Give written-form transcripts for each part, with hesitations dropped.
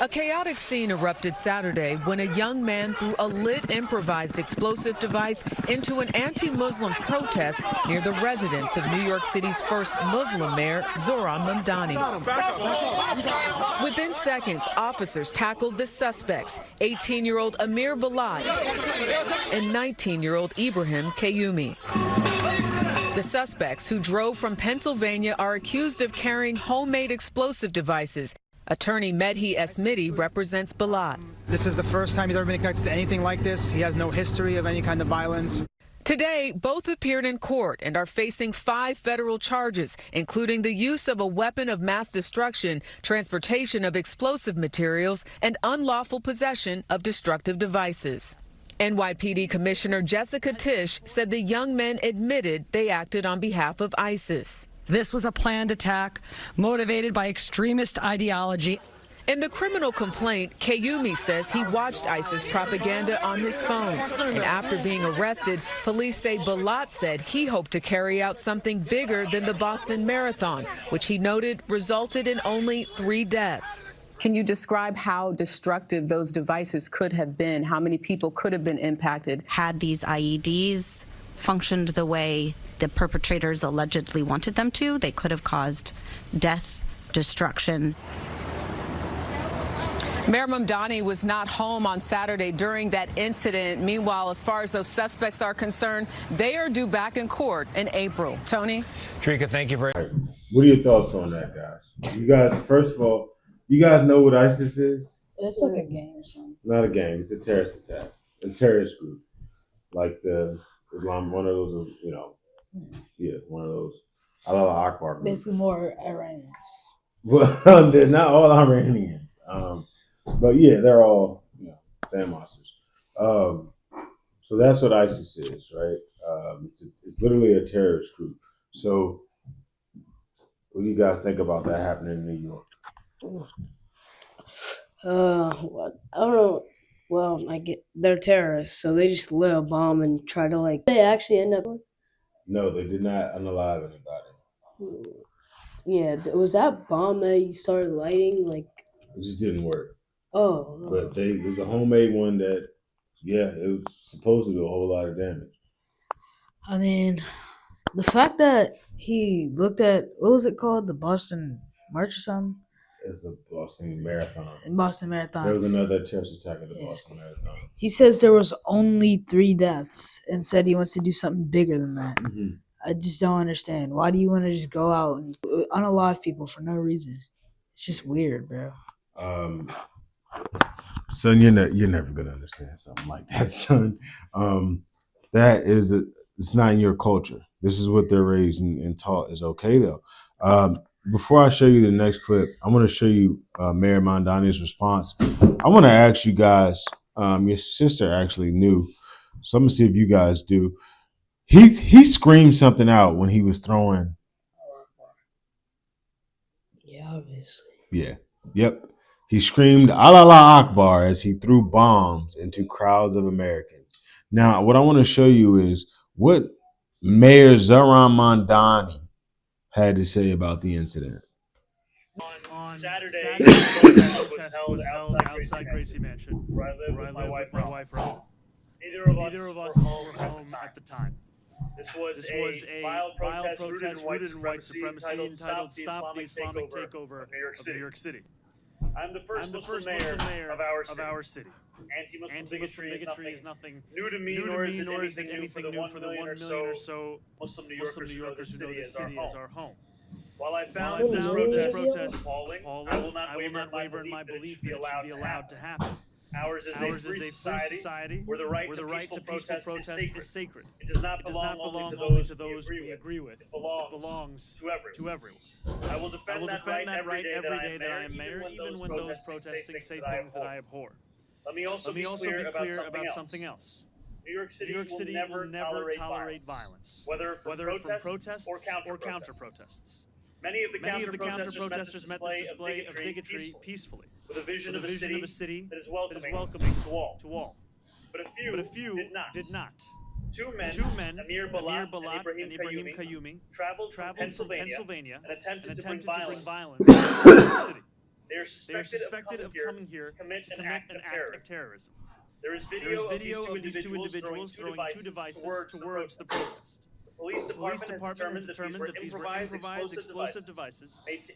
A chaotic scene erupted Saturday when a young man threw a lit improvised explosive device into an anti-Muslim protest near the residence of New York City's first Muslim mayor, Zohran Mamdani. Within seconds, officers tackled the suspects, 18-year-old Amir Balad and 19-year-old Ibrahim Kayumi. The suspects, who drove from Pennsylvania, are accused of carrying homemade explosive devices. Attorney Medhi Esmidi represents Balad. This is the first time he's ever been connected to anything like this. He has no history of any kind of violence. Today, both appeared in court and are facing 5 federal charges, including the use of a weapon of mass destruction, transportation of explosive materials, and unlawful possession of destructive devices. NYPD Commissioner Jessica Tisch said the young men admitted they acted on behalf of ISIS. This was a planned attack motivated by extremist ideology. In the criminal complaint, Kayumi says he watched ISIS propaganda on his phone. And after being arrested, police say Balad said he hoped to carry out something bigger than the Boston Marathon, which he noted resulted in only 3 deaths. Can you describe how destructive those devices could have been? How many people could have been impacted? Had these IEDs functioned the way the perpetrators allegedly wanted them to, they could have caused death, destruction. Mayor Mamdani was not home on Saturday during that incident. Meanwhile, as far as those suspects are concerned, they are due back in court in April. Tony? Trika, thank you very much. What are your thoughts on that, guys? You guys, first of all, you guys know what ISIS is? It's like a game or something. Not a game. It's a terrorist attack. A terrorist group. Like the Islam, one of those, you know, one of those. Allah Akbar groups. Basically more Iranians. Well, they're not all Iranians. But yeah, they're all, sand monsters. So that's what ISIS is, right? It's literally a terrorist group. So what do you guys think about that happening in New York? I don't know. Well, they're terrorists, so they just lit a bomb and try to They actually end up. No, they did not unalive anybody. Yeah, was that bomb that you started lighting It just didn't work. Oh. But it was a homemade one that, it was supposed to do a whole lot of damage. I mean, the fact that he looked at, what was it called? The Boston March or something? It's a Boston Marathon. Boston Marathon. There was another terrorist attack at the Boston Marathon. He says there was only 3 deaths and said he wants to do something bigger than that. Mm-hmm. I just don't understand. Why do you want to just go out and unalive people for no reason? It's just weird, bro. Son, you're never gonna understand something like that, son. It's not in your culture. This is what they're raised and taught is okay, though. Before I show you the next clip, I'm going to show you Mayor Mamdani's response. I want to ask you guys, your sister actually knew, so I'm going to see if you guys do. He screamed something out when he was throwing. Yeah, obviously. Yeah. Yep. He screamed Allah Akbar as he threw bombs into crowds of Americans. Now, what I want to show you is what Mayor Zohran Mamdani had to say about the incident. On Saturday, the protest was held outside Gracie Mansion, where I live with my wife, Rob. Neither of us were home at the time. This was a violent protest rooted in white supremacy entitled Stop the Islamic Takeover of New York City. I'm the first Muslim mayor of our city. Anti-Muslim bigotry is nothing new to me, nor is it anything new for the 1 million or so Muslim New Yorkers who know the city as our home. While I found this protest appalling, I will not waver in my belief that it should be allowed to happen. Ours is a free society where the right to peaceful protest is sacred. It does not belong only to those we agree with. It belongs to everyone. I will defend that right every day that I am mayor, even when those protesting say things that I abhor. Let me also be clear about something else. New York City will never tolerate violence, whether from protests or counter-protests. Many of the counter-protesters met this display of bigotry peacefully, with a vision of a city that is welcoming to all. But a few did not. Two men, Amir Balad and Ibrahim Kayumi, traveled from Pennsylvania and attempted to bring violence to New York City. They are suspected of coming here to commit an act of terrorism. There is video of these two individuals throwing two devices towards the protest. The police department has determined that these were improvised explosive devices made to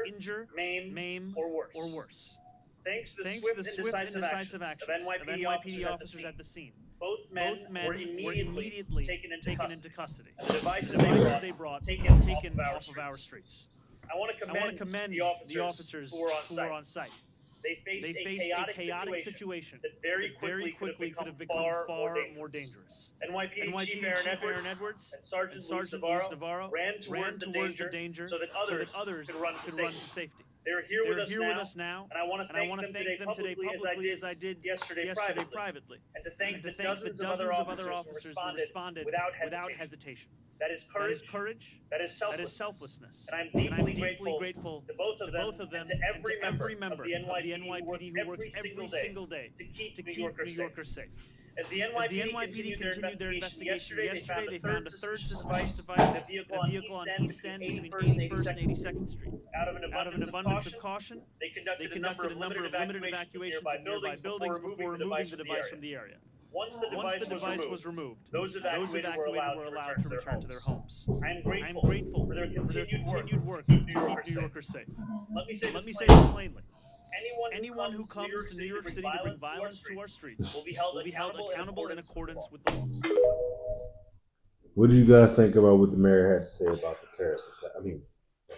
injure, maim, or worse. Thanks to the swift and decisive actions of NYPD officers at the scene, both men were immediately taken into custody. And the devices they brought taken off of our streets. I want to commend the officers who were on site. They faced a chaotic situation that very quickly could have become far more dangerous. NYPD Chief Aaron Edwards and Sergeant Luis Navarro ran towards the danger so that others could run to safety. They are here with us now, and I want to thank them today publicly as I did yesterday privately, and to thank the dozens of other officers who responded without hesitation. That is courage. That is selflessness. And I'm deeply grateful to both of them and to every member of the NYPD who works every single day to keep New Yorkers safe. As the NYPD continued their investigation yesterday, they found a third suspicious device in a vehicle on East End between 81st and 82nd Street. Out of an abundance of caution, they conducted a number of limited evacuations of nearby buildings before removing the device from the area. Once the device was removed, those evacuated were allowed to return to their homes. I am grateful for their continued work to keep New Yorkers safe. Let me say this plainly. Anyone who comes to New York City to bring violence to our streets will be held accountable in accordance with the law. What do you guys think about what the mayor had to say about the terrorist attack? I mean,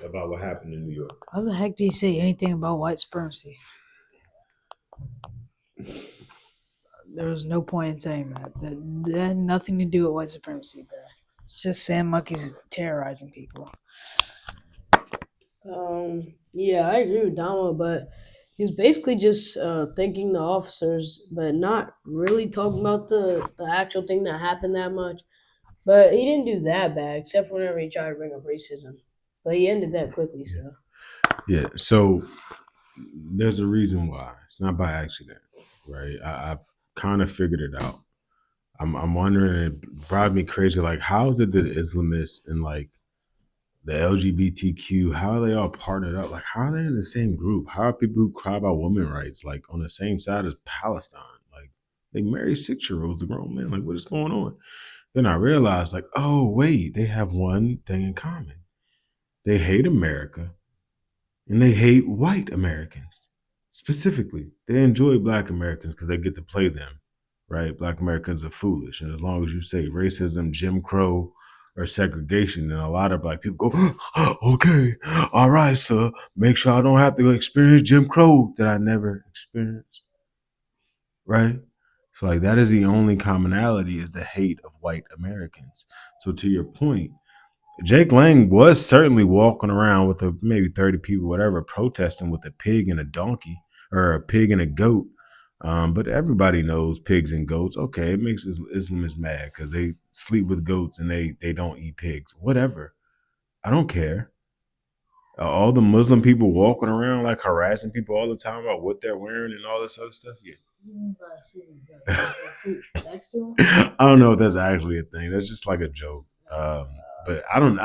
about what happened in New York? How the heck do you say anything about white supremacy? There was no point in saying that. That had nothing to do with white supremacy, bro. It's just Sam Monkey's terrorizing people. Yeah, I agree with Dama, but he was basically just thanking the officers, but not really talking about the actual thing that happened that much. But he didn't do that bad, except for whenever he tried to bring up racism. But he ended that quickly, so. Yeah, so there's a reason why. It's not by accident, right? I've kind of figured it out. I'm wondering, it brought me crazy, like, how is it that Islamists and, like, the LGBTQ, how are they all partnered up? Like, how are they in the same group? How are people who cry about women's rights, like, on the same side as Palestine? Like, they marry 6-year-olds, the grown men. Like, what is going on? Then I realized, like, oh, wait, they have one thing in common. They hate America, and they hate white Americans. Specifically, they enjoy Black Americans because they get to play them, right? Black Americans are foolish. And as long as you say racism, Jim Crow, or segregation, and a lot of Black people go, okay, all right, sir, make sure I don't have to experience Jim Crow that I never experienced, right? So, like, that is the only commonality, is the hate of white Americans. So to your point, Jake Lang was certainly walking around with maybe 30 people, whatever, protesting with a pig and a donkey, or a pig and a goat. But everybody knows pigs and goats. Okay, it makes Islamists mad because they sleep with goats and they don't eat pigs. Whatever. I don't care. All the Muslim people walking around like harassing people all the time about what they're wearing and all this other stuff. Yeah. I don't know if that's actually a thing. That's just like a joke. But I don't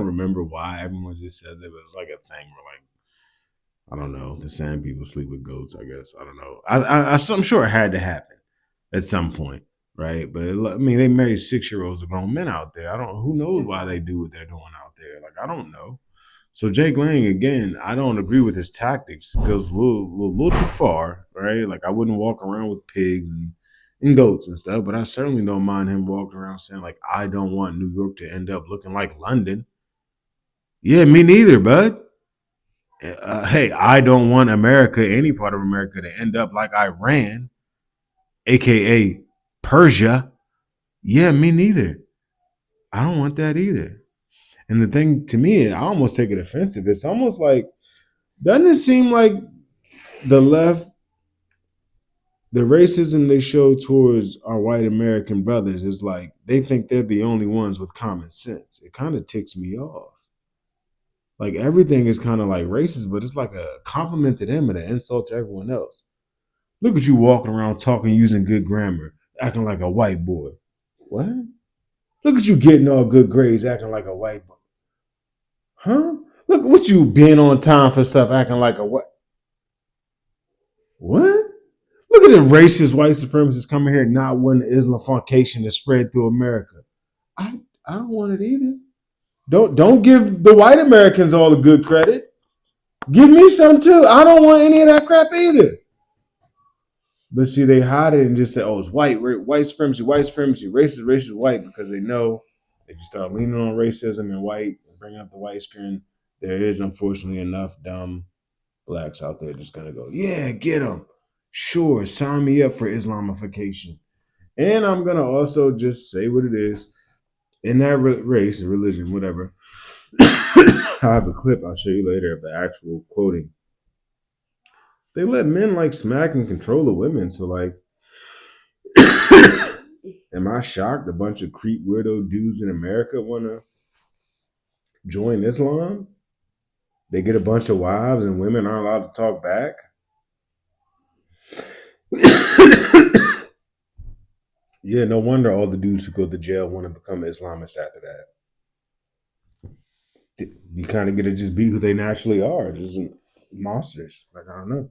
remember why everyone just says it, but it's like a thing where, like, I don't know, the sand people sleep with goats, I guess. I don't know. I'm sure it had to happen at some point, right? But I mean, they married 6-year-olds, grown men out there. Who knows why they do what they're doing out there? Like, I don't know. So Jake Lang, again, I don't agree with his tactics. It goes a little too far, right? Like, I wouldn't walk around with pigs and goats and stuff, but I certainly don't mind him walking around saying, like, I don't want New York to end up looking like London. Yeah, me neither, bud. Hey, I don't want America, any part of America, to end up like Iran, aka Persia. Yeah, me neither. I don't want that either. And the thing, to me, I almost take it offensive. It's almost like, doesn't it seem like the left, the racism they show towards our white American brothers is like they think they're the only ones with common sense. It kind of ticks me off. Like, everything is kind of like racist, but it's like a compliment to them and an insult to everyone else. Look at you walking around talking, using good grammar, acting like a white boy. What? Look at you getting all good grades, acting like a white boy. Huh? Look at what you being on time for stuff, acting like a what? What? Look at the racist white supremacists coming here not wanting Islamification to spread through America. I don't want it either. Don't give the white Americans all the good credit. Give me some too. I don't want any of that crap either. But see, they hide it and just say, "Oh, it's white supremacy, racist, white," because they know if you start leaning on racism and white and bring up the white screen, there is unfortunately enough dumb blacks out there just gonna go, "Yeah, get them. Sure, sign me up for Islamification." And I'm gonna also just say what it is. In that race, religion, whatever. I have a clip I'll show you later of the actual quoting. They let men like smack and control the women. So like, am I shocked a bunch of creep weirdo dudes in America want to join Islam? They get a bunch of wives and women aren't allowed to talk back. Yeah, no wonder all the dudes who go to jail want to become Islamists after that. You kind of get to just be who they naturally are. Just monsters. Like, I don't know.